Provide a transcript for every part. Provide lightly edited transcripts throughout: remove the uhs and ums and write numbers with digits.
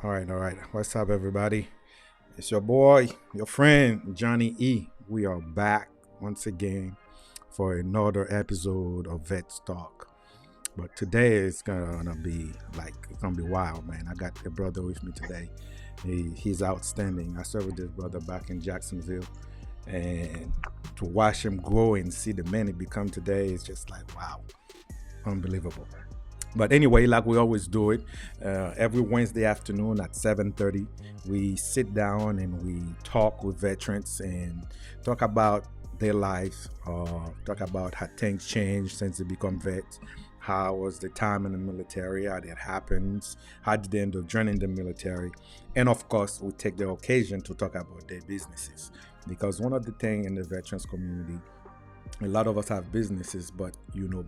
All right. What's up, everybody? It's your boy, your friend, Johnny E. We are back once again for another episode of Vets Talk. But today it's gonna be wild, man. I got a brother with me today. He's outstanding. I served with this brother back in Jacksonville, and to watch him grow and see the man he become today is just like wow, unbelievable. But anyway, like we always do it, every Wednesday afternoon at 7:30, we sit down and we talk with veterans and talk about their life, talk about how things changed since they become vets, how was the time in the military, how that happens, how did they end up joining the military, and of course, we take the occasion to talk about their businesses. Because one of the things in the veterans community, a lot of us have businesses, but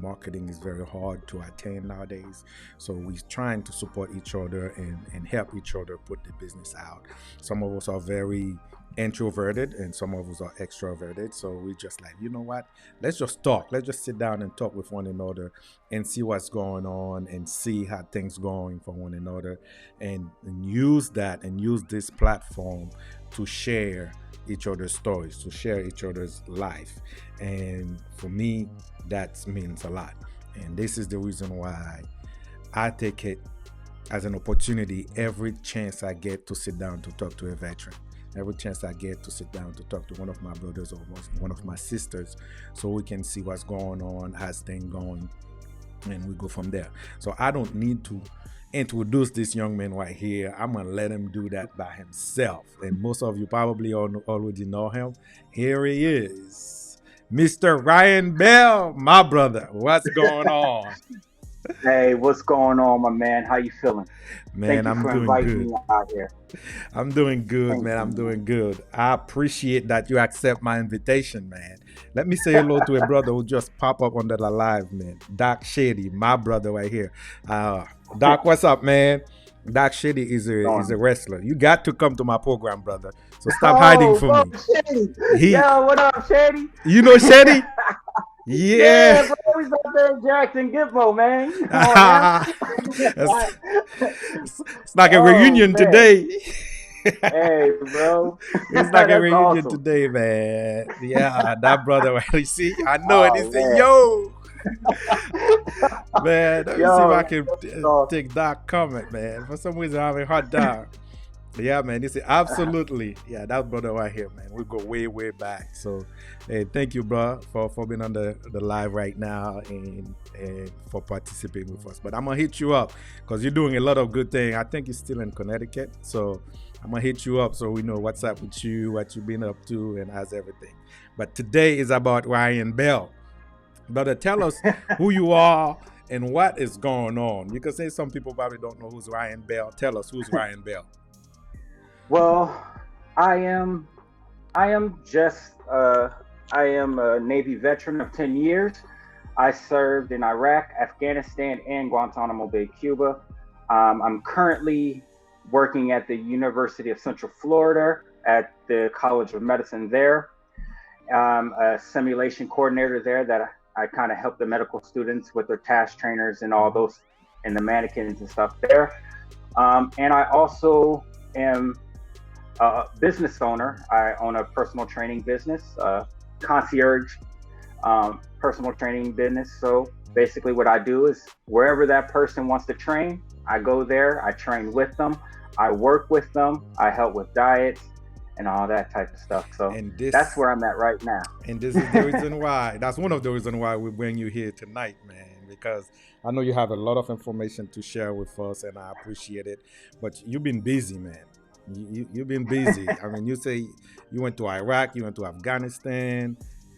marketing is very hard to attain nowadays. So we're trying to support each other and help each other put the business out. Some of us are very introverted and some of us are extroverted. So we just like, you know what? Let's just talk. Let's just sit down and talk with one another and see what's going on and see how things going for one another and use that and use this platform to share each other's stories, to share each other's life. And for me, that means a lot. And this is the reason why I take it as an opportunity every chance I get to sit down to talk to a veteran. Every chance I get to sit down to talk to one of my brothers or one of my sisters so we can see what's going on, how's things going, and we go from there. So I don't need to introduce this young man right here. I'm gonna let him do that by himself. And most of you probably already know him. Here he is, Mr. Ryan Bell, my brother. What's going on? Hey, what's going on, my man? How you feeling? Man, Thank you I'm for doing inviting good. me out here. I'm doing good, Thank man. I'm you, doing good. I appreciate that you accept my invitation, man. Let me say hello to a brother who just pop up under the live, man. Doc Shady, my brother right here. Uh, man. Doc, what's up, man? Doc Shady is a Going. wrestler. You got to come to my program, brother. So stop hiding Oh, from bro, me. Shady. He, Yo, what up, Shady? you know, Shady? Yeah. Yeah, bro, we out there in Jackson Gitmo, man. Come on now. it's, it's like a Oh reunion man. today. Hey, bro. It's like a That's reunion awesome. today, man. Yeah, that brother. You see, I know it. He Oh said, man. "Yo, man, let me see if Yo, I that's can awesome. take that comment, man. For some reason, I'm having a hard time." Yeah, man. He said, "Absolutely, yeah, that brother right here, man. We go way, way back." So, hey, thank you, bro, for being on the live right now and for participating with us. But I'm gonna hit you up because you're doing a lot of good things. I think you're still in Connecticut, so I'm gonna hit you up so we know what's up with you, what you've been up to, and how's everything. But today is about Ryan Bell. Brother, tell us who you are and what is going on. You can say some people probably don't know who's Ryan Bell. Tell us who's Ryan Bell. Well, I am I am just I am a Navy veteran of 10 years. I served in Iraq, Afghanistan, and Guantanamo Bay, Cuba. I'm currently working at the University of Central Florida at the College of Medicine there. I'm a simulation coordinator there that I kind of help the medical students with their task trainers and all Mhm. those and the mannequins and stuff there. And I also am business owner. I own a personal training business, concierge personal training business. So basically, what I do is wherever that person wants to train, I go there, I train with them, I work with them, I help with diets and all that type of stuff. So And that's this where I'm at right now. And this is the reason why. That's one of the reasons why we bring you here tonight, man. Because I know you have a lot of information to share with us, and I appreciate it. But you've been busy, man. You've been busy. I mean, you say you went to Iraq, you went to Afghanistan,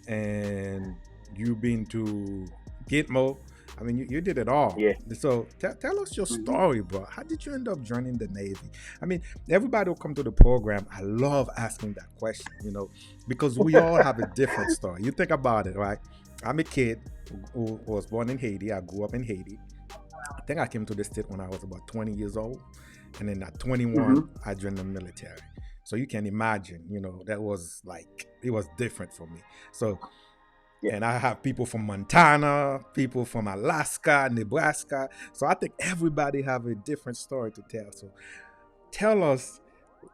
and you've been to Gitmo. I mean, you did it all. Yeah. So tell us your Hmm. story, bro. How did you end up joining the Navy? I mean, everybody will come to the program. I love asking that question, because we all have a different story. You think about it, right? I'm a kid who was born in Haiti. I grew up in Haiti. I think I came to the state when I was about 20 years old. And then at 21, Hmm. I joined the military. So you can imagine, that was like, it was different for me. So, Yeah. and I have people from Montana, people from Alaska, Nebraska. So I think everybody have a different story to tell. So tell us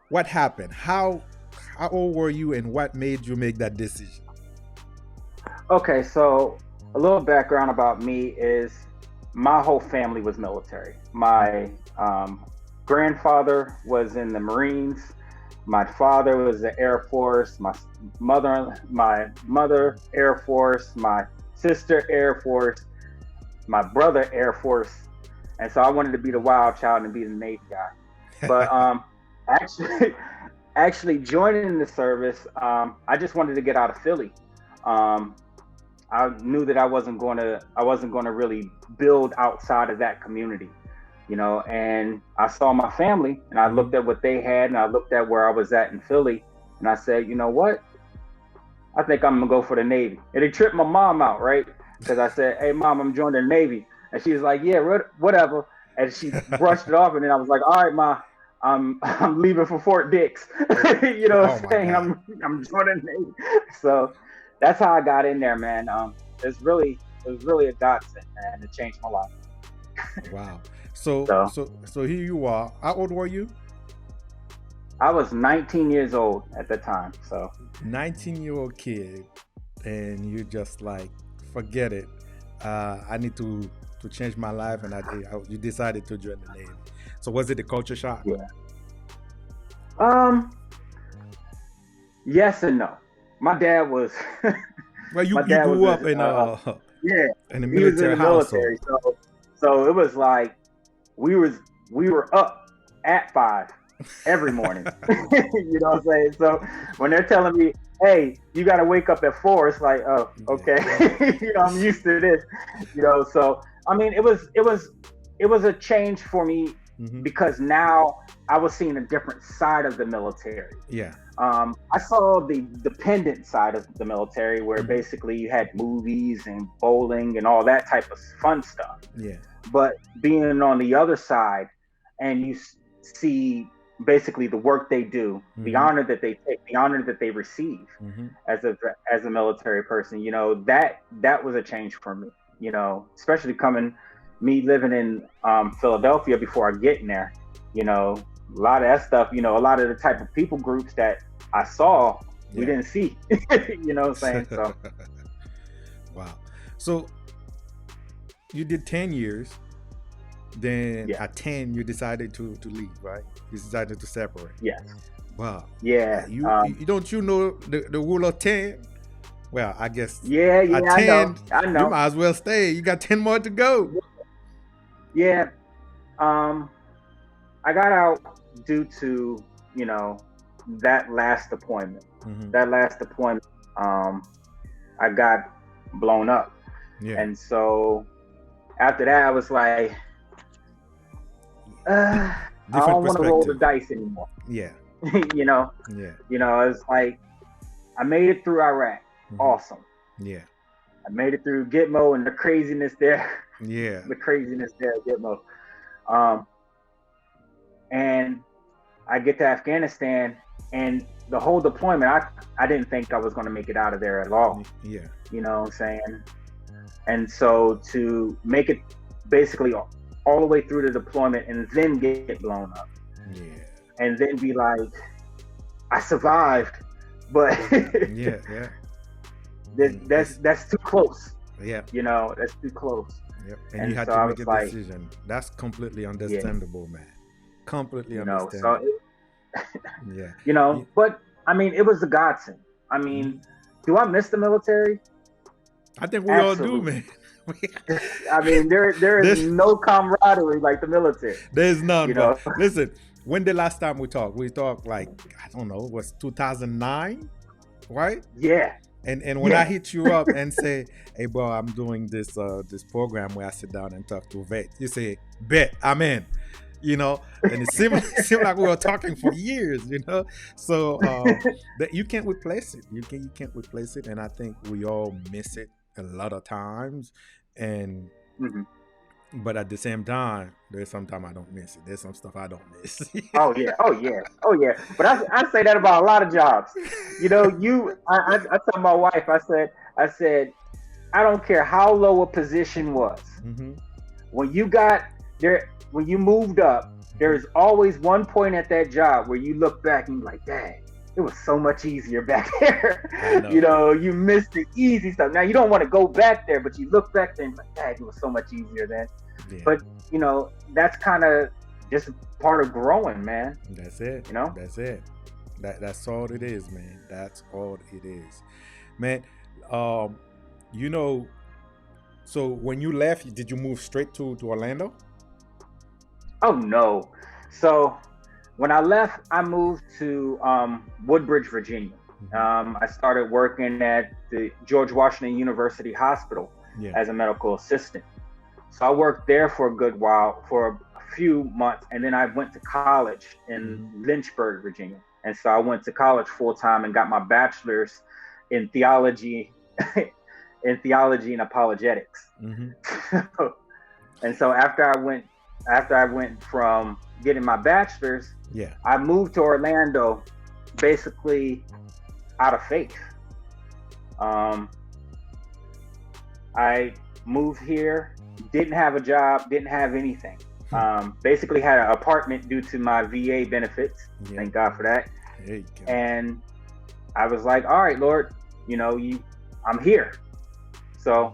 what happened. How old were you, and what made you make that decision? Okay, so a little background about me is my whole family was military. My grandfather was in the Marines. My father was the Air Force. My mother Air Force. My sister Air Force. My brother Air Force. And so I wanted to be the wild child and be the Navy guy. But actually, actually joining the service, I just wanted to get out of Philly. Um, I knew that I wasn't going to really build outside of that community, and I saw my family and I Hmm. looked at what they had and I looked at where I was at in Philly, and I said, you know what? I think I'm gonna go for the Navy. And it tripped my mom out, right? Because I said, "Hey, mom, I'm joining the Navy," and she was like, "Yeah, whatever." And she brushed it off, and then I was like, "All right, ma, I'm leaving for Fort Dix." You know Oh what I'm my saying? God! I'm joining the Navy. So that's how I got in there, man. It was really a godsend, man. It changed my life. Wow. So So so so here you are. How old were you? I was 19 years old at the time. So 19-year-old kid, and you just like forget it. I need to change my life, and you decided to join the Navy. So was it a culture shock? yeah. Um. Yes and no. My dad was. Well, you My you dad was grew a up in yeah, in a he was in military the military, household. so it was like we were up at 5 every morning. You know what I'm saying? So when they're telling me, "Hey, you got to wake up at 4," it's like, "Oh, okay." Yeah. I'm used to this. So I mean, it was a change for me Hmm. because now I was seeing a different side of the military. Yeah. I saw the dependent side of the military, where Hmm. basically you had movies and bowling and all that type of fun stuff. Yeah. But being on the other side, and you see basically the work they do, the Hmm. honor that they take, the honor that they receive Hmm. as a military person, that was a change for me. Especially coming me living in Philadelphia before I get in there. A lot of that stuff. A lot of the type of people groups that I saw, we Yeah. didn't see. What I'm saying? So Wow. So you did 10 years. Then yeah, at 10, you decided to leave, right? You decided to separate. yes, Wow. yeah, You don't you know the rule of 10? Well, I guess yeah, at yeah. I know, 10, I you know. might as well stay. You got 10 more to go. Yeah. Um, I got out due to you know that last deployment. Hmm. That last deployment, um, I got blown up, Yeah. and so after that, I was like, Di- I Different don't want to roll the perspective. dice anymore. Yeah. you know, Yeah. it's like I made it through Iraq. Hmm. Awesome. Yeah. I made it through Gitmo and the craziness there, Yeah. the craziness there at Gitmo. Um, and I get to Afghanistan, and the whole deployment, I didn't think I was going to make it out of there at all. Yeah. You know what I'm saying? And so to make it basically all the way through the deployment and then get blown up Yeah. and then be like, I survived, but Yeah. Yeah. that, And that's it's that's too close. yeah. That's too close. Yep. And you And had so to I make was a like, decision. That's completely yeah, understandable, man. Completely so understandable. Yeah. You, but I mean, it was a godsend. I mean, mhm. do I miss the military? I think we all do, Absolutely. man. I mean, there is there's no camaraderie like the military. there's none. You But know? listen, when the last time we talked? We talked like I don't know, it was 2009, right? Yeah, And when I yeah, hit you up and say, "Hey, bro, I'm doing this program where I sit down and talk to vets," you say, "Bet, I'm in." And it seemed seemed like we were talking for years. So that you can't replace it. You can't replace it, and I think we all miss it a lot of times. And hmm but at the same time, there's some time I don't miss it. There's some stuff I don't miss. oh yeah, oh yeah, oh yeah. But I say that about a lot of jobs. I told my wife, I said, I don't care how low a position was. Hmm. When you got there, when you moved up, There's always one point at that job where you look back and you're like, dang, it was so much easier back there. I know. You missed the easy stuff. Now you don't want to go back there, but you look back there and like, dang, it was so much easier then. Yeah. But that's kind of just part of growing, man. That's it. That's it. That's all it is, man. That's all it is, man. So when you left, did you move straight to Orlando? Oh no. So when I left, I moved to Woodbridge, Virginia. I started working at the George Washington University Hospital as a medical assistant. So I worked there for a good while, for a few months, and then I went to college in Lynchburg, Virginia. And so I went to college full time and got my bachelor's in theology, and apologetics. And so after I went from getting my bachelor's, I moved to Orlando basically out of faith. I moved here, didn't have a job, didn't have anything. Basically had an apartment due to my VA benefits. Thank God for that. There you go. And I was like, all right, Lord, I'm here. So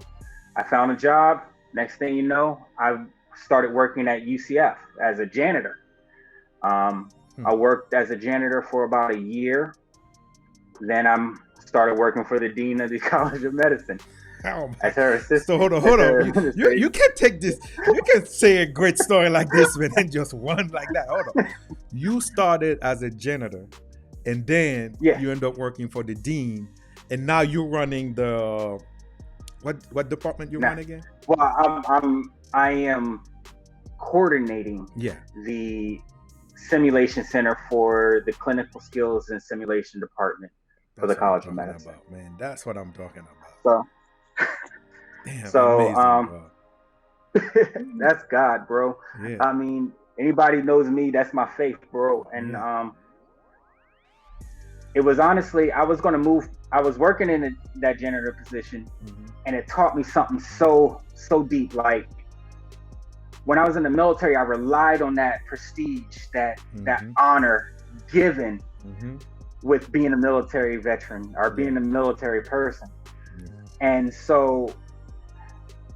I found a job. Next thing you know, I started working at UCF as a janitor. I worked as a janitor for about a year. Then I started working for the dean of the College of Medicine as her assistant. So hold on. You can't take this. You can say a great story like this, man, and just one like that. Hold on. You started as a janitor, and then you end up working for the dean, and now you're running the what department you run again? Well, I am coordinating the simulation center for the clinical skills and simulation department for the College of Medicine. Man, that's what I'm talking about. So, amazing, bro. That's God, bro. Yeah. I mean, anybody knows me, that's my faith, bro. And it was honestly, I was working in that janitor position, and it taught me something so deep. Like, when I was in the military, I relied on that prestige, that honor given with being a military veteran or being a military person. And so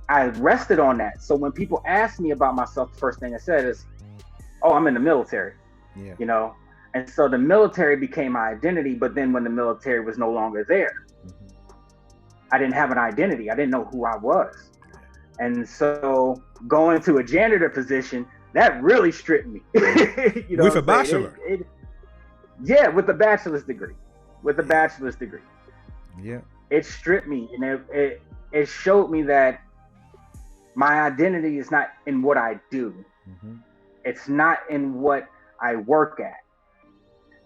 I rested on that. So when people ask me about myself, the first thing I said is, oh, I'm in the military. And so the military became my identity. But then when the military was no longer there, I didn't have an identity. I didn't know who I was. And so going to a janitor position, that really stripped me. With a bachelor? With a bachelor's degree. Yeah. It stripped me, and it showed me that my identity is not in what I do. It's not in what I work at.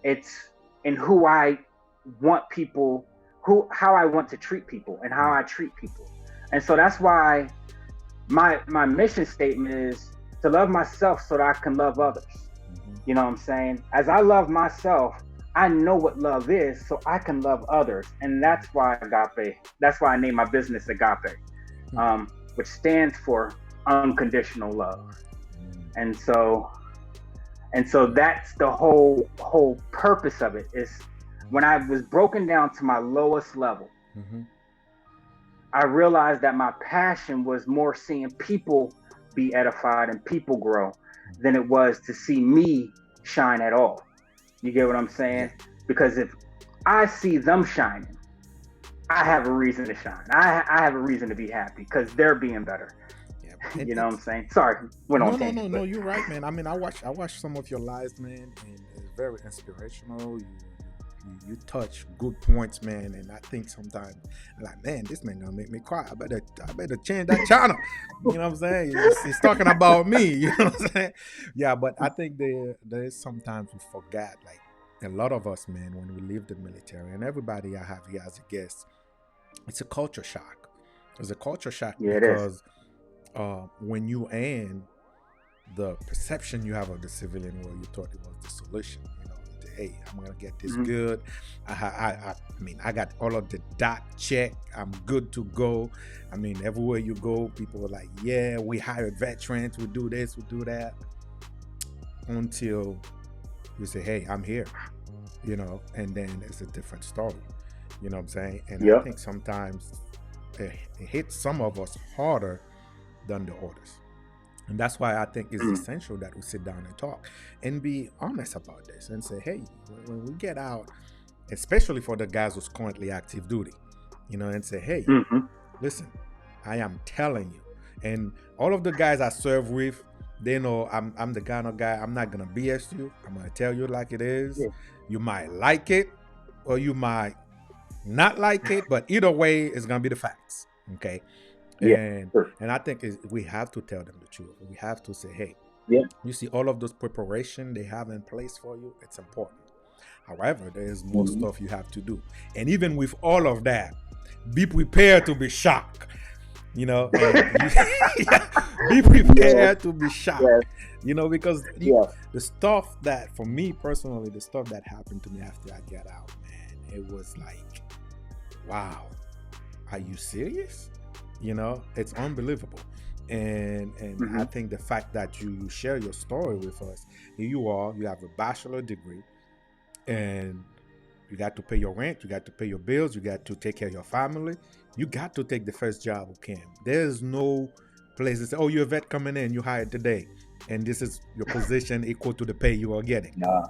It's in who I want people, how I want to treat people and how I treat people. And so that's why my mission statement is to love myself so that I can love others. You know what I'm saying? As I love myself, I know what love is, so I can love others. And that's why Agape, that's why I named my business Agape, which stands for unconditional love. And so that's the whole purpose of it. Is when I was broken down to my lowest level, I realized that my passion was more seeing people be edified and people grow than it was to see me shine at all. You get what I'm saying? Because if I see them shining, I have a reason to shine. I have a reason to be happy because they're being better. You know what I'm saying? Sorry, No, you're right, man. I mean, I watched some of your lives, man, and it's very inspirational. You touch good points, man, and I think sometimes I'm like, man, this man gonna make me cry. I better change that channel. You know what I'm saying? He's talking about me. You know what I'm saying? Yeah, but I think there is sometimes we forget, like a lot of us, man, when we leave the military, and everybody I have here as a guest, it's a culture shock. It's a culture shock because when you end, the perception you have of the civilian world, you thought it was the solution. Hey, I'm gonna get this good. I mean, I got all of the dot check. I'm good to go. I mean, everywhere you go, people are like, yeah, we hire veterans. We do this, we do that. until you say, hey, I'm here, and then it's a different story. You know what I'm saying? And I Yep. think sometimes it hits some of us harder than the others. And that's why I think it's essential that we sit down and talk and be honest about this and say, hey, when we get out, especially for the guys who's currently active duty, and say, hey, listen, I am telling you. And all of the guys I serve with, they know I'm the kind of guy, I'm not going to BS you. I'm going to tell you like it is. Yeah. You might like it or you might not like it, but either way, it's going to be the facts. Okay. Yeah. And Sure. and I think we have to tell them the truth. We have to say, hey, Yeah. you see all of those preparation they have in place for you, it's important. However, there's more stuff you have to do. And even with all of that, be prepared to be shocked. Be prepared to be shocked. Because the stuff that, for me personally, the stuff that happened to me after I got out, man, it was like, wow, are you serious? It's unbelievable. And I think the fact that you share your story with us, here you are, you have a bachelor degree, and you got to pay your rent, you got to pay your bills, you got to take care of your family. You got to take the first job you can. There's no place to say, oh, you're a vet coming in, you hired today, and this is your position equal to the pay you are getting. Nah.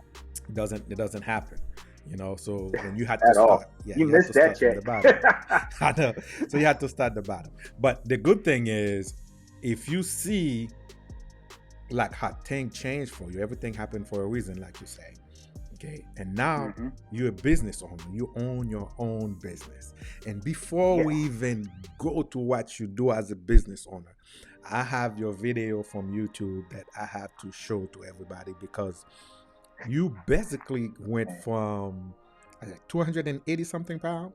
It doesn't happen. So when you had to start, you missed that check. From the bottom. I know. So you had to start the bottom. But the good thing is, if you see like how things change for you, everything happened for a reason, like you say. Okay. And now you're a business owner. You own your own business. And before we even go to what you do as a business owner, I have your video from YouTube that I have to show to everybody, because you basically went from 280 something pounds.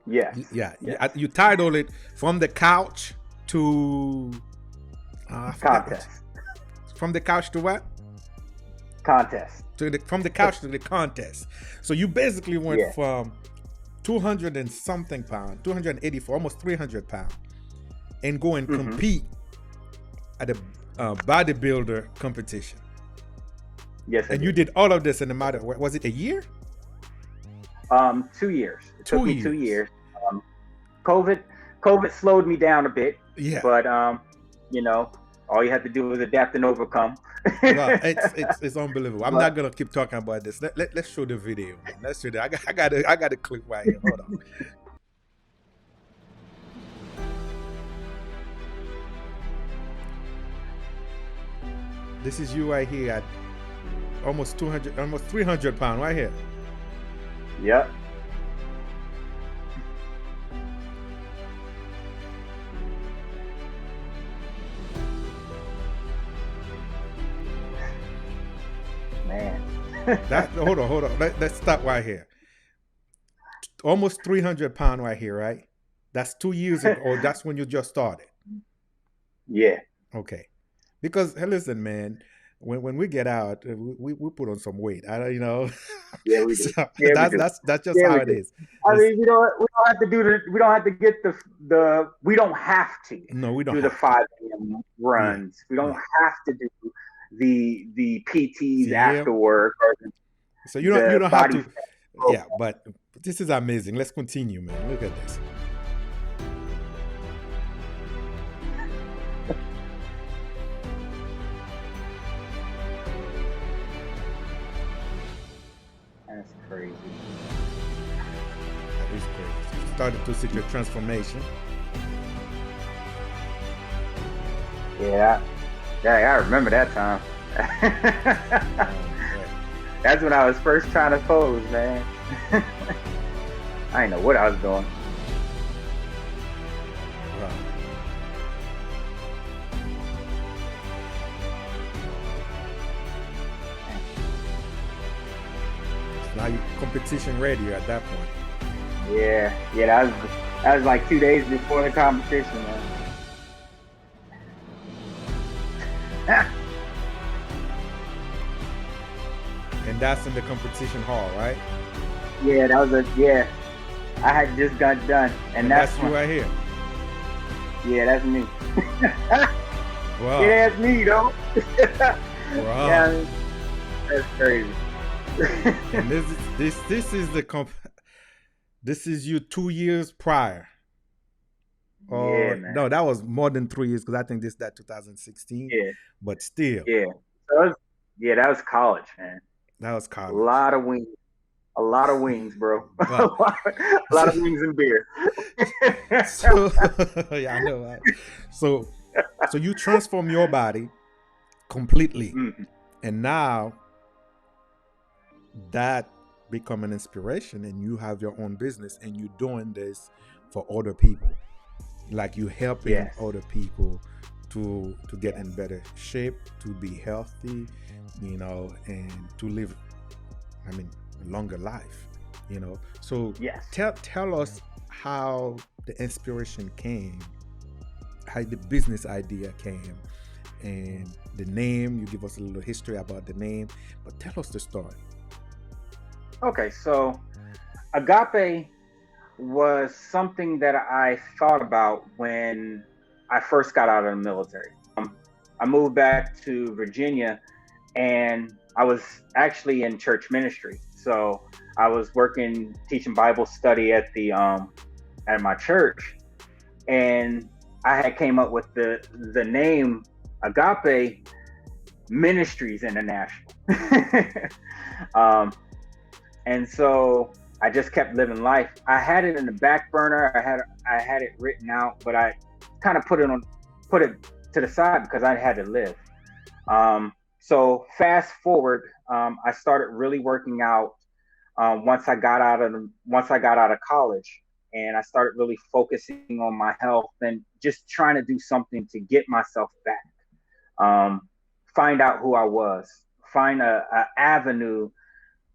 Yes. Yeah. You titled it From the Couch to Contest. From the couch to what? Contest. From the couch to the contest. So you basically went from 200 and something pounds, 284, almost 300 pounds, and go and compete at a bodybuilder competition. Yes. And you did all of this in a matter, was it a year? 2 years. It took me 2 years. COVID slowed me down a bit. Yeah. But all you have to do is adapt and overcome. Well, it's unbelievable. I'm not gonna keep talking about this. Let's show the video, man. Let's show that. I got a clip right here. Hold on. This is you right here at almost 200, almost 300 pounds right here. Yep. Man. Hold on. Let's stop right here. Almost 300 pounds right here, right? That's 2 years ago, or that's when you just started? Yeah. Okay. Because, hey, listen, man, when we get out, we put on some weight. Yeah, we do. So Yeah, that's just how it is. I mean, we don't have to do we don't have to get the we don't have to. No, we don't do have the 5 a.m. runs. Yeah. We don't have to do the PTs after work. So you don't have to. Yeah, but this is amazing. Let's continue, man. Look at this. That's crazy. That is crazy. You started to see your transformation. Yeah, I remember that time. That's when I was first trying to pose, man. I didn't know what I was doing. Wow. Now you're competition ready at that point. Yeah, that was like 2 days before the competition, man. And that's in the competition hall, right? Yeah, I had just got done, and that's you right here. Yeah, that's me. Wow. Yeah, that's me, though. Bruh. Yeah, I mean, that's crazy. And this is the this is you 2 years prior. Yeah, Or man. no, that was more than 3 years because I think this that 2016. Yeah, But still, yeah. So yeah, that was college, man. that was A college. lot of wings. A lot of wings, bro. a But lot of wings and beer. so yeah, I know. So you transform your body completely, Mhm. and now that become an inspiration, and you have your own business, and you doing this for other people. Like you helping Yes. other people to get Yes. in better shape, to be healthy, and to live, I mean, a longer life. So Yes. tell us how the inspiration came, how the business idea came, and the name. You give us a little history about the name, but tell us the story. Okay, so agape was something that I thought about when I first got out of the military. I moved back to Virginia and I was actually in church ministry. So I was working teaching Bible study at my church, and I had came up with the name Agape Ministries International. um, and so I just kept living life. I had it in the back burner. I had it written out, but I kind of put it to the side because I had to live. So fast forward, I started really working out once I got out of college, and I started really focusing on my health and just trying to do something to get myself back. Um, find out who I was, find a avenue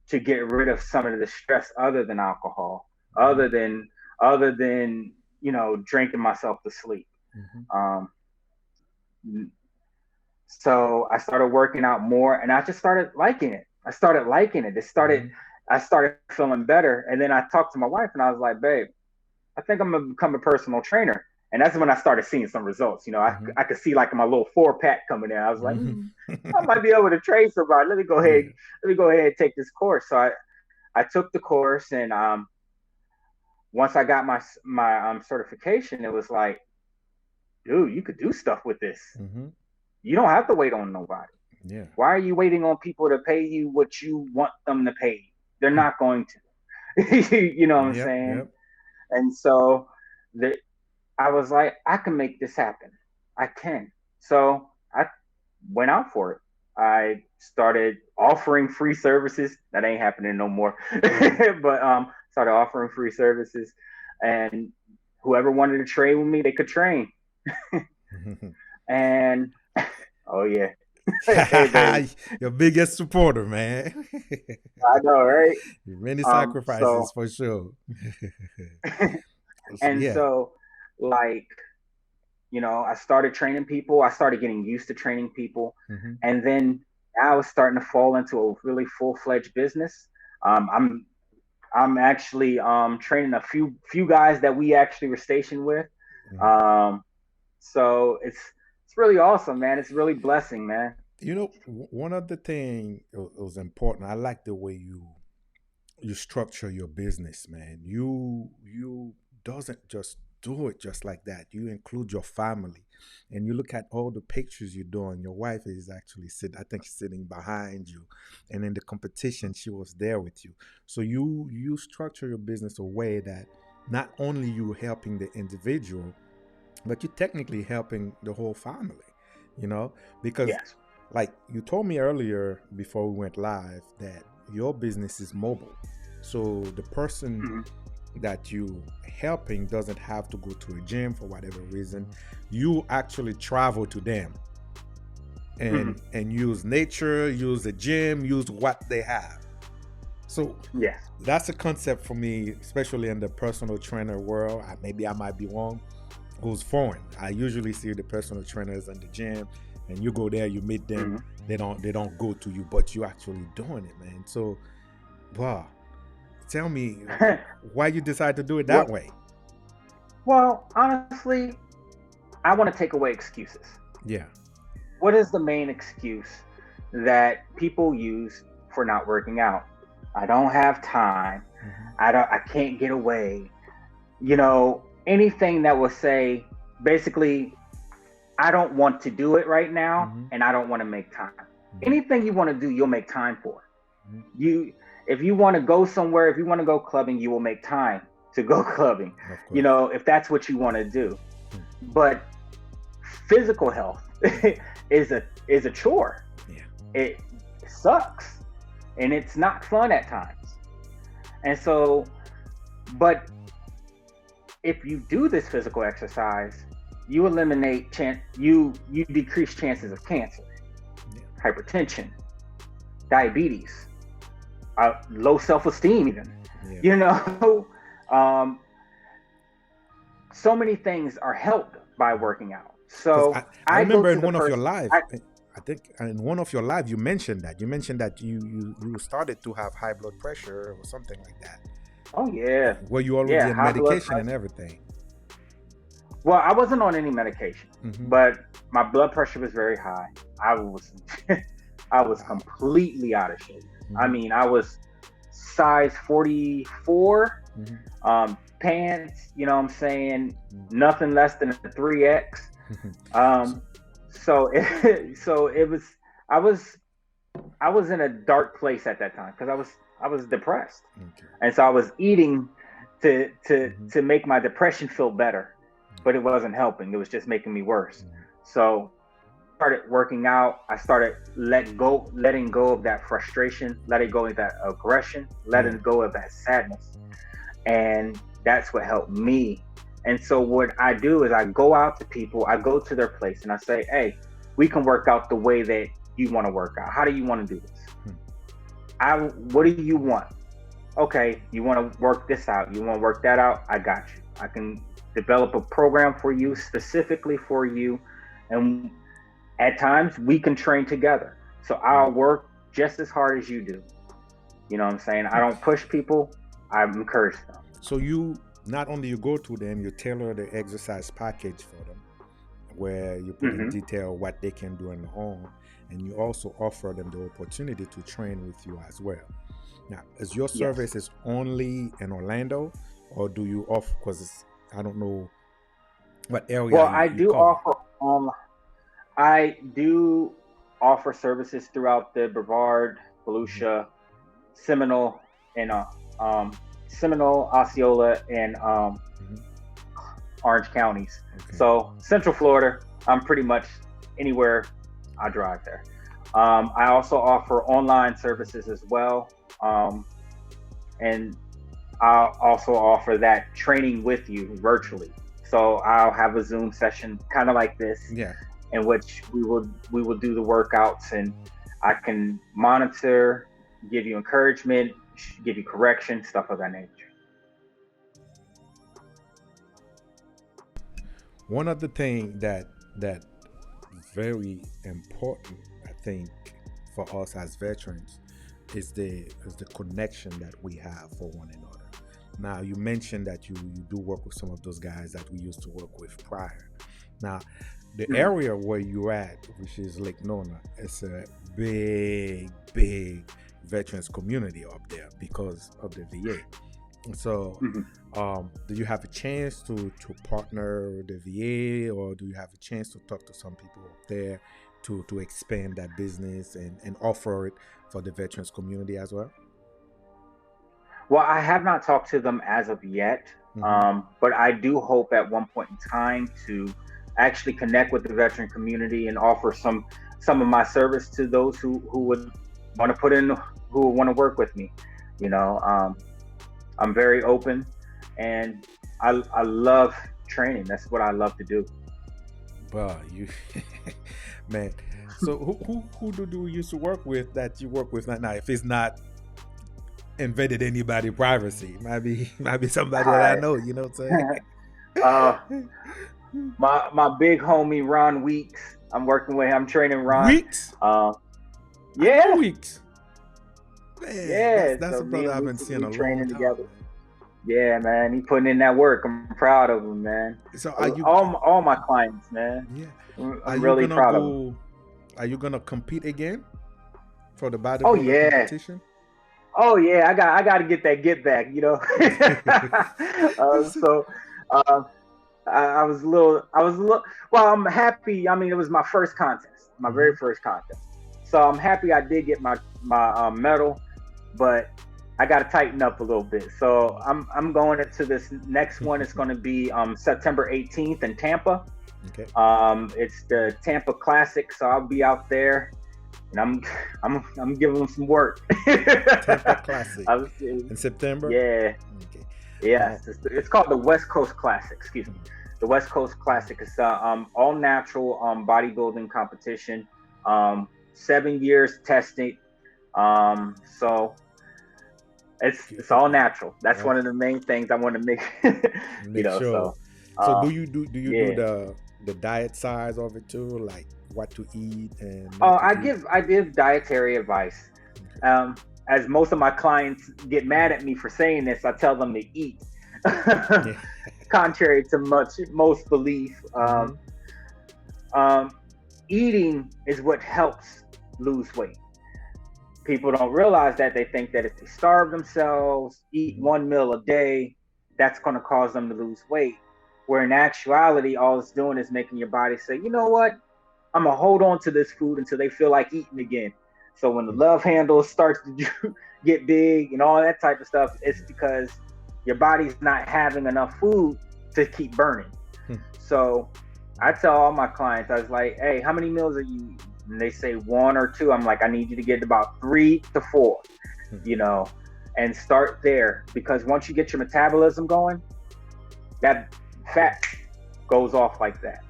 to get rid of some of the stress other than alcohol, Mm-hmm. other than drinking myself to sleep. Mm-hmm. Um, so I started working out more, and I just started liking it. I started liking it. Mm-hmm. I started feeling better, and then I talked to my wife, and I was like, "Babe, I think I'm gonna become a personal trainer." And that's when I started seeing some results. I could see like my little 4-pack coming in. I was like, I Mm-hmm. might be able to train somebody. Yeah. Let me go ahead and take this course. So I took the course, and once I got my certification, it was like, dude, you could do stuff with this. Mm-hmm. You don't have to wait on nobody. Yeah. Why are you waiting on people to pay you what you want them to pay you? They're Hmm. not going to. You know what I'm Yep. saying? Yep. And so the, I was like, I can make this happen. I can. So I went out for it. I started offering free services. That ain't happening no more. Mm-hmm. But started offering free services, and whoever wanted to train with me, they could train. And oh yeah, hey baby, Your biggest supporter, man. I know, right? Many So sacrifices for sure. and Yeah. so like I started training people. I started getting used to training people, Mm-hmm. and then now it's starting to fall into a really full-fledged business. Um, I'm I'm actually training a few guys that we actually were stationed with. Mm-hmm. Um, so it's really awesome, man. It's really blessing, man. One of the thing was important. I like the way you structure your business, man. You doesn't just do it just like that. You include your family, and you look at all the pictures you're doing. Your wife is actually sitting, I think, sitting behind you, and in the competition, she was there with you. So you structure your business a way that not only you helping the individual, but you're technically helping the whole family. You know, because Yes. like you told me earlier before we went live that your business is mobile, so the person Mm-hmm. that you helping doesn't have to go to a gym for whatever reason. You actually travel to them Mm-hmm. and use nature, use the gym, use what they have. So Yes. that's a concept for me, especially in the personal trainer world. Maybe I might be wrong, who's foreign. I usually see the personal trainers in the gym, and you go there, you meet them. Mm-hmm. They don't go to you, but you actually doing it, man. So, wow. Tell me why you decide to do it that well, way. well, honestly, I want to take away excuses. Yeah. What is the main excuse that people use for not working out. I don't have time. Mm-hmm. I can't get away. Anything that will say basically I don't want to do it right now Mm-hmm. and I don't want to make time. Mm-hmm. Anything you want to do, you'll make time for. Mm-hmm. You if you want to go somewhere, if you want to go clubbing, you will make time to go clubbing. Of course. If that's what you want to do. Mm. But physical health is a chore. Yeah. It sucks and it's not fun at times. And so, but if you do this physical exercise, you eliminate you decrease chances of cancer, Yeah. hypertension, diabetes, low self-esteem even. Yeah. um, so many things are helped by working out. 'Cause So I I go remember to in the one of your person. live, I think in one of your live you mentioned that. You mentioned that you started to have high blood pressure or something like that. Oh yeah, Were you already yeah, in high blood medication and pressure. everything? Well, I wasn't on any medication, Mm-hmm. but my blood pressure was very high. I was, I was Wow. completely out of shape. I Mm-hmm. mean, I was size 44, Mm-hmm. pants. You know what I'm saying? Mm-hmm. Nothing less than a 3X. So, So, so it was. I was, I was in a dark place at that time because I was depressed, okay. and so I was eating to to Mm-hmm. to make my depression feel better, but it wasn't helping. It was just making me worse. Mm-hmm. So I started working out. I started letting go of that frustration, letting go of that aggression, Yeah. letting go of that sadness, and that's what helped me. And so what I do is I go out to people, I go to their place, and I say, "Hey, we can work out the way that you want to work out. How do you want to do this? Hmm. What do you want? Okay, you want to work this out, you want to work that out, I got you. I can develop a program for you specifically for you, and at times we can train together. So Yeah. I'll work just as hard as you do. You know what I'm saying? I don't push people, I encourage them. So you not only you go to them, you tailor the exercise package for them, where you put in Hmm. detail what they can do on their own, and you also offer them the opportunity to train with you as well. Now, is your Yes. service is only in Orlando, or do you offer? Because I don't know what area Well, you cover. I do offer services throughout the Brevard, Mm-hmm. Volusia, Seminole, and um, Seminole, Osceola, and Mm-hmm. Orange counties. Okay. So Central Florida, I'm pretty much anywhere I drive there. I also offer online services as well, and I'll also offer that training with you virtually. So I'll have a Zoom session, kind of like this, Yeah. in which we will do the workouts, and I can monitor, give you encouragement, give you correction, stuff of that nature. One of the things that very important, I think, for us as veterans is the connection that we have for one another. Now, you mentioned that you do work with some of those guys that we used to work with prior. Now, the Mhm. area where you're at, which is Lake Nona, it's a big veterans community up there because of the VA. So, Mhm. do you have a chance to partner with the VA, or do you have a chance to talk to some people up there to expand that business and offer it for the veterans community as well? Well, I have not talked to them as of yet, Mm-hmm. but I do hope at one point in time to actually connect with the veteran community and offer some of my service to those who would want to put in, who would want to work with me. You know, I'm very open, and I love training. That's what I love to do. Well, you man. So who do you used to work with that you work with now? If it's not invaded anybody privacy, might be somebody that I Hi. know. You know what I'm uh, saying? my big homie Ron Weeks. I'm working with him. I'm training Ron. Weeks. Uh, I know yeah, Weeks. Man, that's yeah. that's So a me brother I and haven't Weeks will seen in be a long training time, together. man. Yeah, man. He putting in that work. I'm proud of him, man. So All my clients, man. yeah, are I'm you really gonna proud of him. go? Are you gonna compete again? for the Oh bodybuilder yeah. competition? Oh yeah, I got to get that get back, you know. So uh, I was a little. Well, I'm happy. I mean, it was my first contest, my Hmm. very first contest. So I'm happy I did get my medal, but I got to tighten up a little bit. So I'm going into this next one. It's going to be September 18th in Tampa. Okay. It's the Tampa Classic, so I'll be out there, and I'm giving them some work. Tampa Classic I was, in September. yeah, Okay. yes, Uh, it's called the West Coast Classic. Excuse me, the West Coast Classic. It's all natural bodybuilding competition. 7 years testing. So it's all natural. That's one okay. of the main things I want to make. Make sure. So So uh, do you do yeah. the diet size of it too, like what to eat and Oh, not to eat? I give dietary advice. Um, as most of my clients get mad at me for saying this, I tell them to eat. Yeah. Contrary to most belief, Hmm. um, eating is what helps lose weight. People don't realize that. They think that if they starve themselves, eat Hmm. one meal a day, that's going to cause them to lose weight. Where in actuality, all it's doing is making your body say, you know what? I'm gonna hold on to this food until they feel like eating again. So when the love handle starts to get big and all that type of stuff, it's because your body's not having enough food to keep burning. So I tell all my clients, I was like, hey, how many meals are you eating? And they say one or two. I'm like, I need you to get about 3 to 4, you know, and start there, because once you get your metabolism going, that fat goes off like that,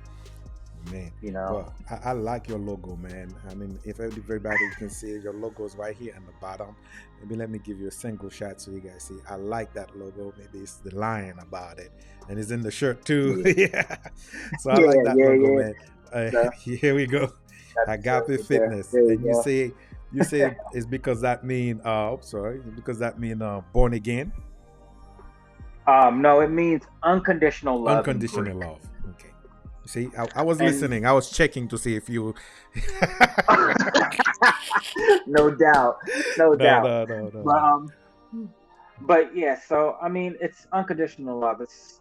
Man, you know. well, I like your logo, man. I mean, if everybody can see it, your logo is right here on the bottom. Maybe let me give you a single shot so you guys see. I like that logo. Maybe it's the lion about it, and it's in the shirt too. Yeah, Yeah. So I like yeah, that yeah, logo, yeah. man. So Here we go. that's the shirt Agape right there. Fitness, There you and go. you say it's because that mean sorry, because that mean born again, No, it means unconditional love and unconditional grace. love. Okay. See, I was And listening. I was checking to see if you. no doubt, no No, doubt. no, no, no, But no. yeah. So I mean, it's unconditional love. It's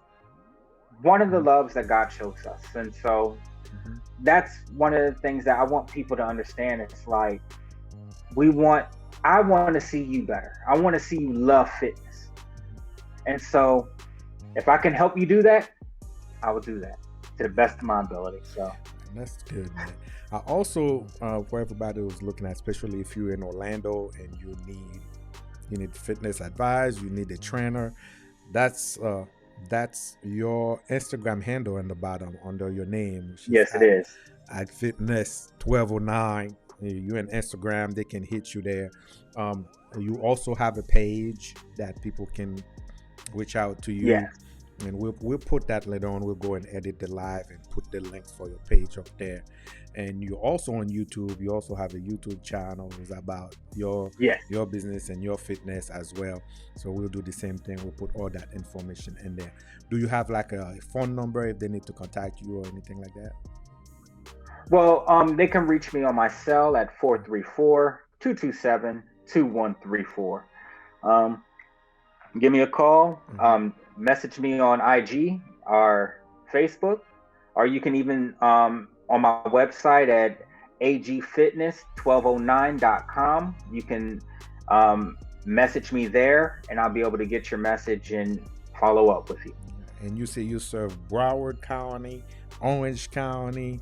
one of the loves that God shows us, and so Mhm. that's one of the things that I want people to understand. It's like we want. I want to see you better. I want to see you love fitness, and so if I can help you do that, I will do that to the best of my ability. So That's good, man. I also, for everybody who's looking at, especially if you're in Orlando and you need fitness advice, you need a trainer. That's your Instagram handle in the bottom under your name, which is yes, it is. at fitness 1209. You in Instagram, they can hit you there. Um, you also have a page that people can reach out to Yes, you, and we'll put that later on. We'll go and edit the live and put the links for your page up there. And you're also on YouTube. You also have a YouTube channel that's about yes. your business and your fitness as well. So we'll do the same thing. We'll put all that information in there. Do you have like a phone number if they need to contact you or anything like that? Well, they can reach me on my cell at 434-227-2134. Um, Give me a call. Mm-hmm. Message me on IG or Facebook, or you can even on my website at agfitness1209.com. You can message me there, and I'll be able to get your message and follow up with you. And you say you serve Broward County, Orange County,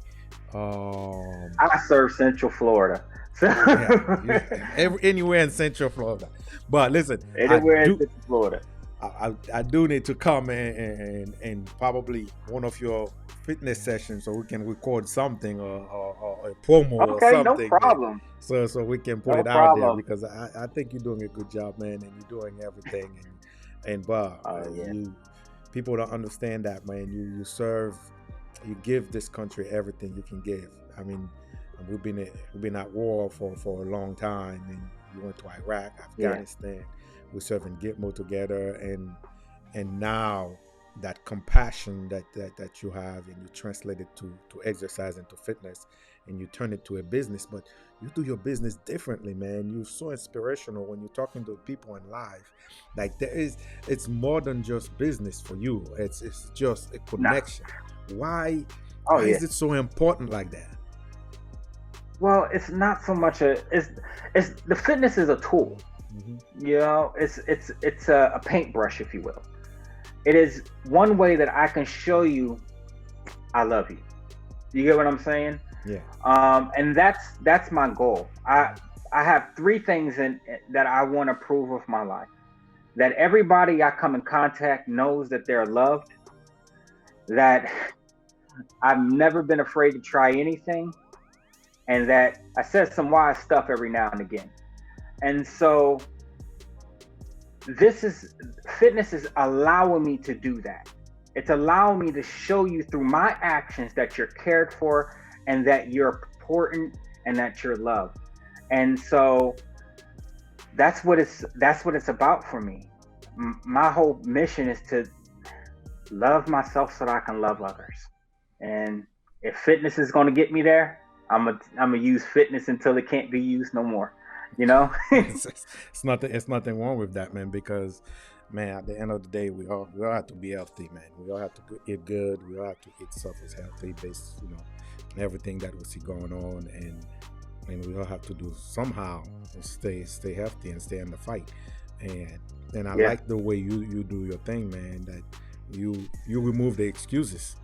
um, I serve Central Florida. So yeah, anywhere in Central Florida. But listen, anywhere in Central Florida. I do need to come and probably one of your fitness sessions so we can record something or a promo or Okay, no something, man. problem. So we can put No it out there problem. because I think you're doing a good job, man, and you're doing everything. And Oh yeah. you people don't understand that, man. You serve, you give this country everything you can give. I mean, we've been at war for a long time, and you went to Iraq, Yeah. Afghanistan. We're serving Gitmo together, and now that compassion that you have and you translate it to exercise and to fitness, and you turn it to a business, but you do your business differently, man. You're so inspirational when you're talking to people in live. Like it's more than just business for you. It's just a Nah. connection. Why Oh why yeah. is it so important like that? Well, it's not so much it's the fitness is a tool. Hmm. You know, it's a paintbrush, if you will. It is one way that I can show you I love you. You get what I'm saying? Yeah. And that's my goal. I have three things that I want to prove with my life. That everybody I come in contact knows that they're loved. That I've never been afraid to try anything, and that I said some wise stuff every now and again. And so this is fitness is allowing me to do that. It's allowing me to show you through my actions that you're cared for and that you're important and that you're loved. And so that's what it's about for me. My whole mission is to love myself so that I can love others. And if fitness is going to get me there, I'm gonna use fitness until it can't be used no more. You know? It's nothing wrong with that, man, because man, at the end of the day, we all have to be healthy, man. We all have to eat good. We all have to eat stuff that's healthy based, everything that we see going on, and we all have to do somehow stay healthy and stay in the fight. And I Yeah. like the way you do your thing, man. That you remove the excuses.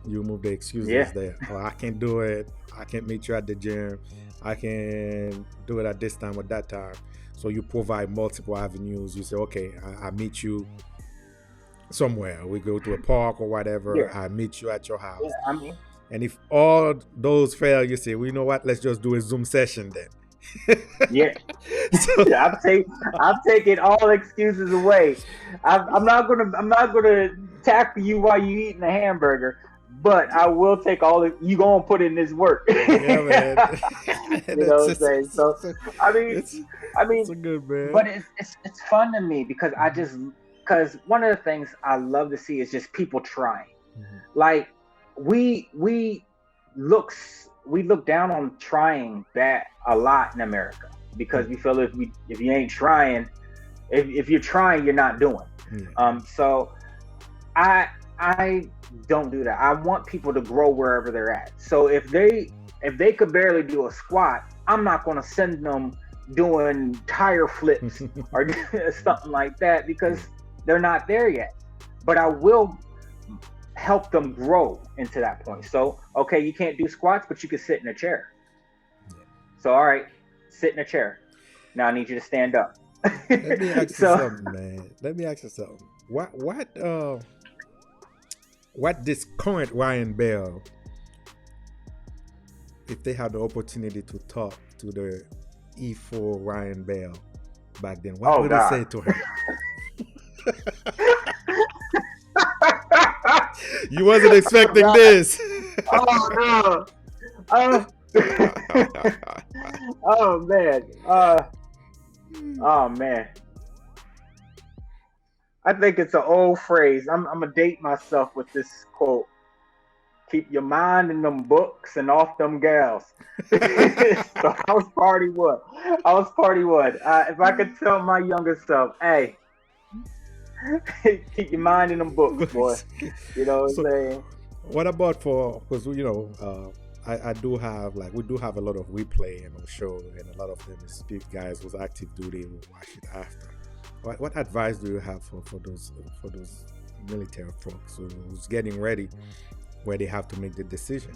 You remove the excuses Yeah. that, oh, I can't do it. I can't meet you at the gym. I can do it at this time or that time. So you provide multiple avenues. You say, okay, I meet you somewhere. We go to a park or whatever. Yeah. I meet you at your Yeah. house. I mean, And if all those fail, you say, well, you know what? Let's just do a Zoom session then. yeah. So, I'm taking all excuses away. I'm not gonna tackle you while you eating a hamburger, but I will take all you gonna put in this work. yeah, man. You know That's what I'm saying? So I mean, it's I it's mean, a good man. but it's fun to me because because one of the things I love to see is just people trying. Mhm. Like we look we look down on trying that a lot in America because we feel if you ain't trying, if you're trying, you're not doing. Yeah, So I I don't do that. I want people to grow wherever they're at. So if they could barely do a squat, I'm not going to send them doing tire flips or something like that because yeah, they're not there yet. But I will help them grow into that point. So, okay, you can't do squats, but you can sit in a chair. yeah. So, all right, sit in a chair. Now I need you to stand up. Let me ask you So, something, man. Let me ask you something. What this current Ryan Bell, if they had the opportunity to talk to the E4 Ryan Bell back then, what oh would they God. say to him? You wasn't expecting God. this. Oh no. Uh, oh man. Oh man. I think it's an old phrase. I'm gonna date myself with this quote. Keep your mind in them books and off them gals. So I was party what? I was party what? If I could tell my younger self, hey, keep your mind in them books, boy. You know what I'm So, saying? what about for, because I do have, like, we do have a lot of replay in our show, and a lot of them is speak guys who's active duty who watch it after. What advice do you have for those military folks who's getting ready, where they have to make the decision,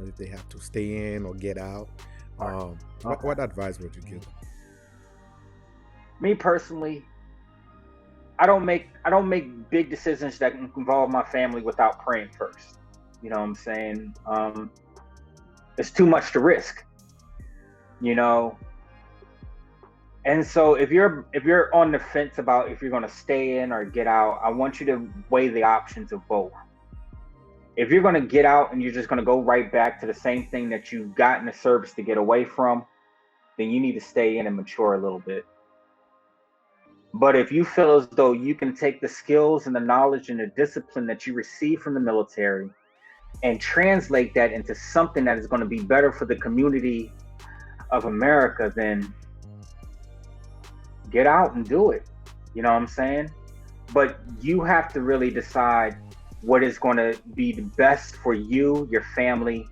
if they have to stay in or get out? All right. What Okay. what advice would you give them? Me personally, I don't make big decisions that involve my family without praying first. You know what I'm saying? It's too much to risk. You know, and so if you're on the fence about if you're going to stay in or get out, I want you to weigh the options of both. If you're going to get out and you're just going to go right back to the same thing that you got in the service to get away from, then you need to stay in and mature a little bit. But if you feel as though you can take the skills and the knowledge and the discipline that you receive from the military and translate that into something that is going to be better for the community of America, then get out and do it. You know what I'm saying? But you have to really decide what is going to be the best for you, your family,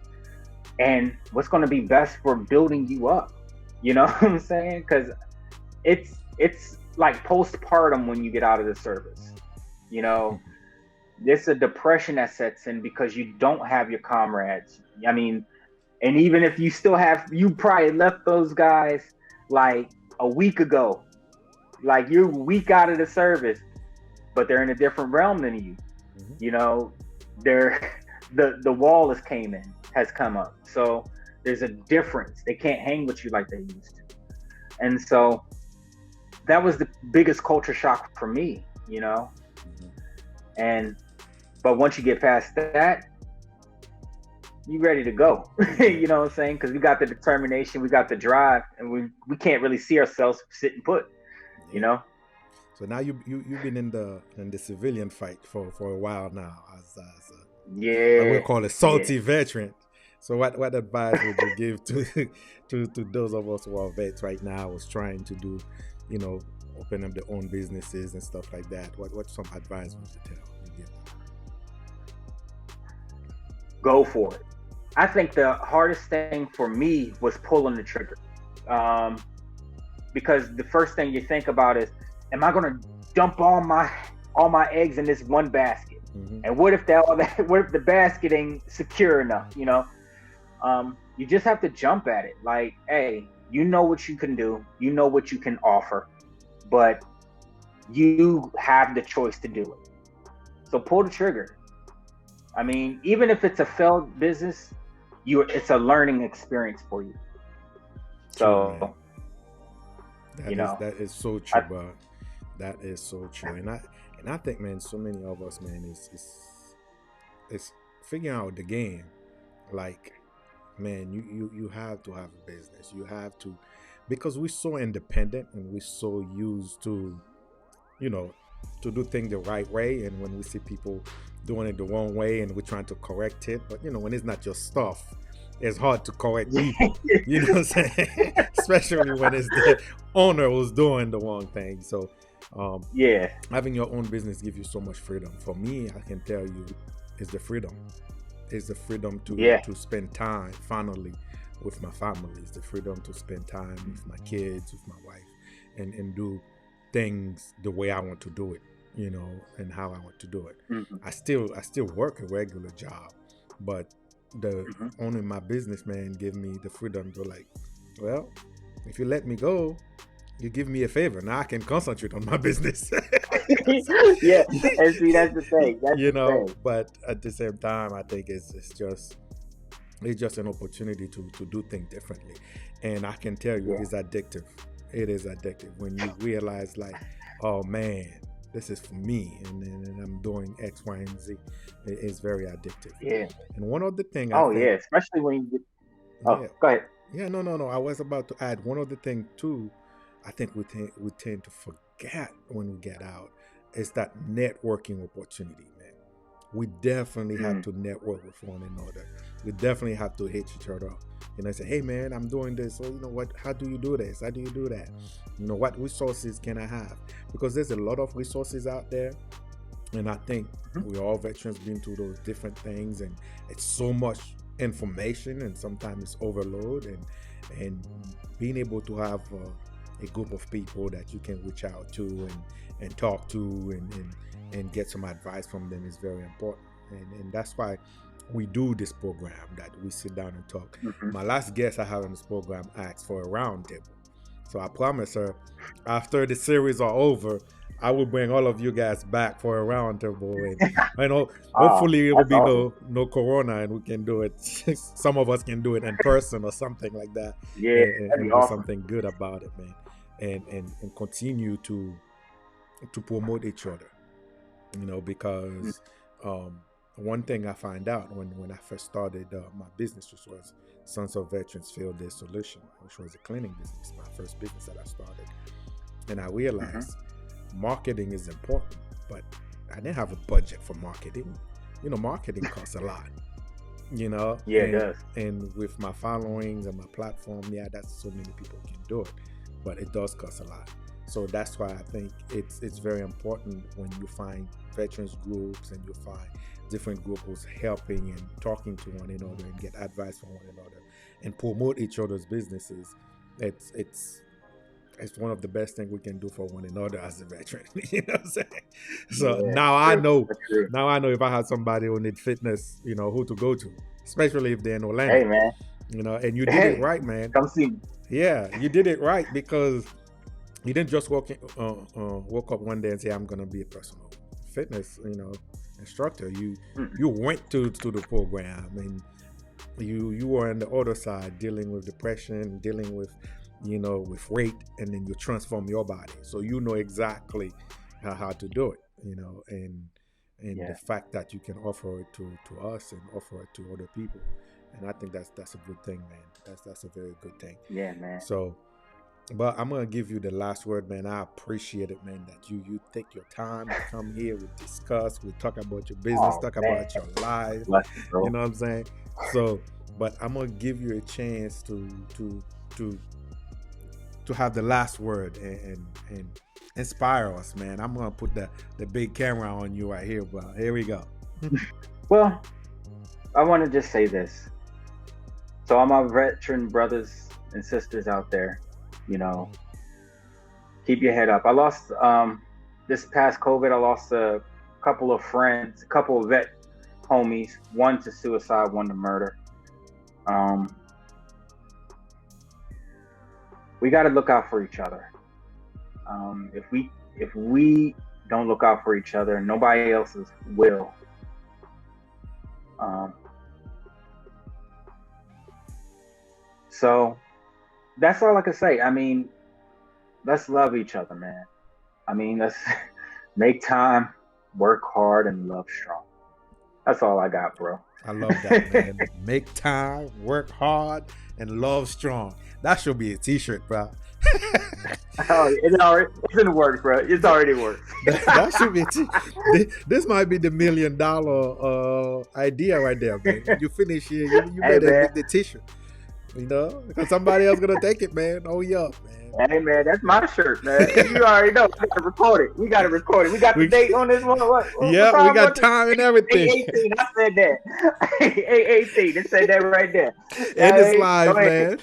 and what's going to be best for building you up. You know what I'm saying? Because it's like postpartum when you get out of the service. You know, there's a depression that sets in because you don't have your comrades. I mean, and even if you still have, you probably left those guys like a week ago. Like you're a week out of the service, but they're in a different realm than you. Mm-hmm. You know, they're the wall has come up. So there's a difference. They can't hang with you like they used to. And so that was the biggest culture shock for me, you know. And but once you get past that, you ready to go. You know what I'm saying? Because we got the determination, we got the drive, and we can't really see ourselves sitting put. Yeah. You know. So now you've been in the civilian fight for a while now as yeah, what we call a salty veteran. So what advice would you give to those of us who are vets right now, who's trying to do, you know, open up their own businesses and stuff like that? What some advice would you give them? Go for it. I think the hardest thing for me was pulling the trigger, because the first thing you think about is, am I going to dump all my eggs in this one basket? Mm-hmm. And what if the basket ain't secure enough? You know, you just have to jump at it. Like, hey, you know what you can do, you know what you can offer, but you have the choice to do it. So pull the trigger. I mean, even if it's a failed business, it's a learning experience for you. So, true, that is so true, bro. That is so true, and I think, man, so many of us, man, is figuring out the game. Like, man, you have to have a business. You have to, because we're so independent and we're so used to, you know, to do things the right way. And when we see people doing it the wrong way and we're trying to correct it, but you know, when it's not your stuff, it's hard to correct people. You know what I'm saying? Especially when it's the owner who's doing the wrong thing. So having your own business gives you so much freedom. For me, I can tell you, it's the freedom. It's the freedom to spend time finally with my family. It's the freedom to spend time with my kids, with my wife, and do things the way I want to do it, you know, and how I want to do it. Mm-hmm. I still work a regular job, but owning my business, man, give me the freedom to, like, well, if you let me go, you give me a favor. Now I can concentrate on my business. Yeah, and see, that's the thing. But at the same time, I think it's just an opportunity to do things differently. And I can tell you, it's addictive. It is addictive when you realize, like, oh man, this is for me, and I'm doing X, Y, and Z. It's very addictive. Yeah. And one other thing, especially when you. Go ahead. Yeah, no. I was about to add one other thing too. I think we tend to forget when we get out is that networking opportunity, man. We definitely have to network with one another. We definitely have to hit each other. You know, say, hey man, I'm doing this. So you know what? How do you do this? How do you do that? You know, what resources can I have? Because there's a lot of resources out there, and I think we all veterans been through those different things, and it's so much information, and sometimes it's overload, and being able to have a group of people that you can reach out to and talk to and get some advice from them is very important. And that's why we do this program, that we sit down and talk. My last guest I have on this program asked for a round table. So I promise her, after the series are over, I will bring all of you guys back for a round table, and hopefully it will be awesome. no corona, and we can do it. Some of us can do it in person or something like that. Yeah, and do awesome. Something good about it, man, and continue to promote each other. You know, because one thing I find out when I first started my business, which was Sons of Veterans Field Day Solution, which was a cleaning business, my first business that I started, and I realized marketing is important, but I didn't have a budget for marketing. You know, marketing costs a lot. you know. Yeah, it does. And with my followings and my platform, yeah, that's so many people can do it, but it does cost a lot. So that's why I think it's very important when you find veterans groups and you find different groups who's helping and talking to one another and get advice from one another and promote each other's businesses. It's it's one of the best things we can do for one another as a veteran. You know what I'm saying? So Yeah, now I true. know. That's true. Now I know if I had somebody who need fitness, you know, who to go to, especially if they're in Hey, Orlando. man. You know, and you did it Hey, right, man. come see me. Yeah, you did it right because you didn't just woke up one day and say I'm gonna be a personal fitness, you know, instructor. Mm-mm. You went to the program and you were on the other side dealing with depression, dealing with, you know, with weight, and then you transform your body, so you know exactly how to do it, you know. And the Yeah, fact that you can offer it to us and offer it to other people, and I think that's a good thing, man. That's a very good thing. yeah, man. So, but I'm gonna give you the last word, man. I appreciate it, man, that you take your time to come here. We discuss, we talk about your business, Oh talk man, about your life. bless you, You bro. know what I'm saying? So, but I'm gonna give you a chance to to have the last word and inspire us, man. I'm gonna put the big camera on you right here, but here we go. Well, I want to just say this. So all my veteran brothers and sisters out there, you know, keep your head up. I lost this past COVID. I lost a couple of friends, a couple of vet homies. One to suicide, one to murder. Um, we got to look out for each other. If we don't look out for each other, nobody else's will. Um, so that's all I can say. I mean, let's love each other, man. I mean, let's make time, work hard, and love strong. That's all I got, bro. I love that, man. Make time, work hard, and love strong. That should be a T-shirt, bro. Oh, it's in the works, bro. It's already works. That should be. This might be the $1 million idea right there, man. When you finish here, you Hey, better man. make the T-shirt. You know, because somebody else gonna take it, man. Oh yeah, man. Hey, man, that's my shirt, man. You already know. We gotta record it. We gotta record it. We got the We, date on this one. What yeah, we time was got it? time and everything, 8:18. I said that. 8:18. It said that right there. and it's Hey, go live, ahead. man.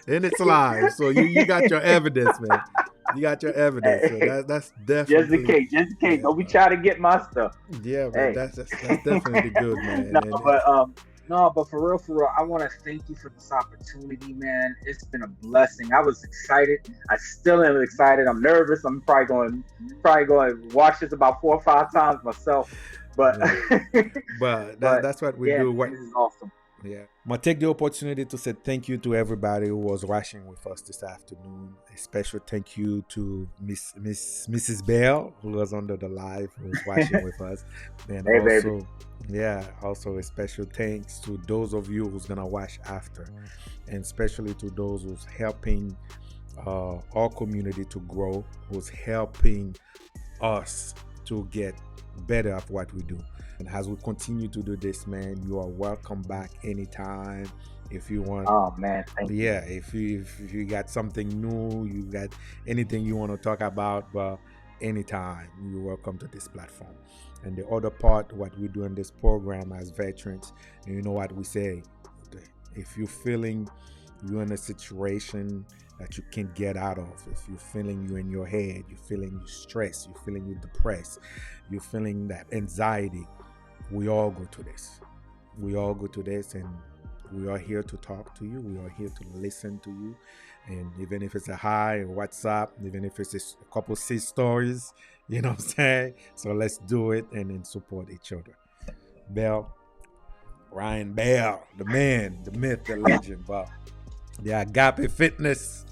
And it's live, so you got your evidence, man. You got your evidence, so Hey, that's just in definitely, case, just in case. yeah, Don't be man. trying to get my stuff. Yeah, man. Hey. That's definitely good, man. No, And but no, but for real, I want to thank you for this opportunity, man. It's been a blessing. I was excited. I still am excited. I'm nervous. I'm probably going to watch this about 4 or 5 times myself. But yeah. But but that's what we yeah, do. man, this is awesome. Yeah. I'm gonna take the opportunity to say thank you to everybody who was watching with us this afternoon. A special thank you to Mrs. Bell, who was under the live, who was watching with us. And Hey, baby. also, yeah, also a special thanks to those of you who's gonna watch after, and especially to those who's helping our community to grow, who's helping us to get better at what we do. And as we continue to do this, man, you are welcome back anytime. If you want, Oh man, thank you. yeah, if you got something new, you got anything you want to talk about, but anytime, you're welcome to this platform. And the other part, what we do in this program as veterans, you know what we say, if you're feeling you're in a situation that you can't get out of, if you're feeling you in your head, you're feeling you stressed, you're feeling you depressed, you're feeling that anxiety, we all go to this. We all go to this, and we are here to talk to you. We are here to listen to you. And even if it's a hi or WhatsApp, even if it's a couple of stories, you know what I'm saying? So let's do it and then support each other. Bell, Ryan Bell, the man, the myth, the legend, Bob. The Agape Fitness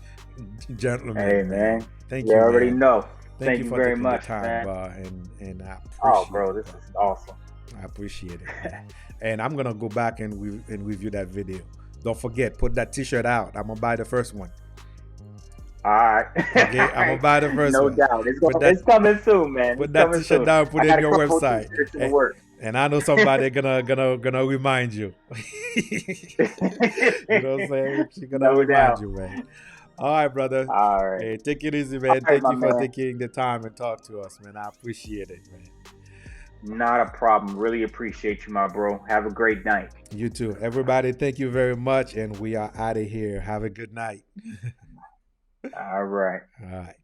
gentleman, Hey man. man, Thank you you, already man. know. Thank you You for very taking the much, time, man. Bob, and I Oh, appreciate bro, it, this bro. is awesome. I appreciate it, man. And I'm gonna go back and review that video. Don't forget, put that T-shirt out. I'm gonna buy the first one. All right. Okay, I'm gonna buy the first No one. doubt. Put that It's coming soon, man. put It's that coming T-shirt soon. down. Put I it in got a your couple website. t-shirts in the And, works. And I know somebody gonna remind you. You know what I'm saying? She's gonna No remind doubt. you, man. All right, brother. All right. Hey, take it easy, All man. right, Thank my you for man. taking the time and talk to us, man. I appreciate it, man. Not a problem. Really appreciate you, my bro. Have a great night. You too. Everybody, thank you very much. And we are out of here. Have a good night. All right. All right.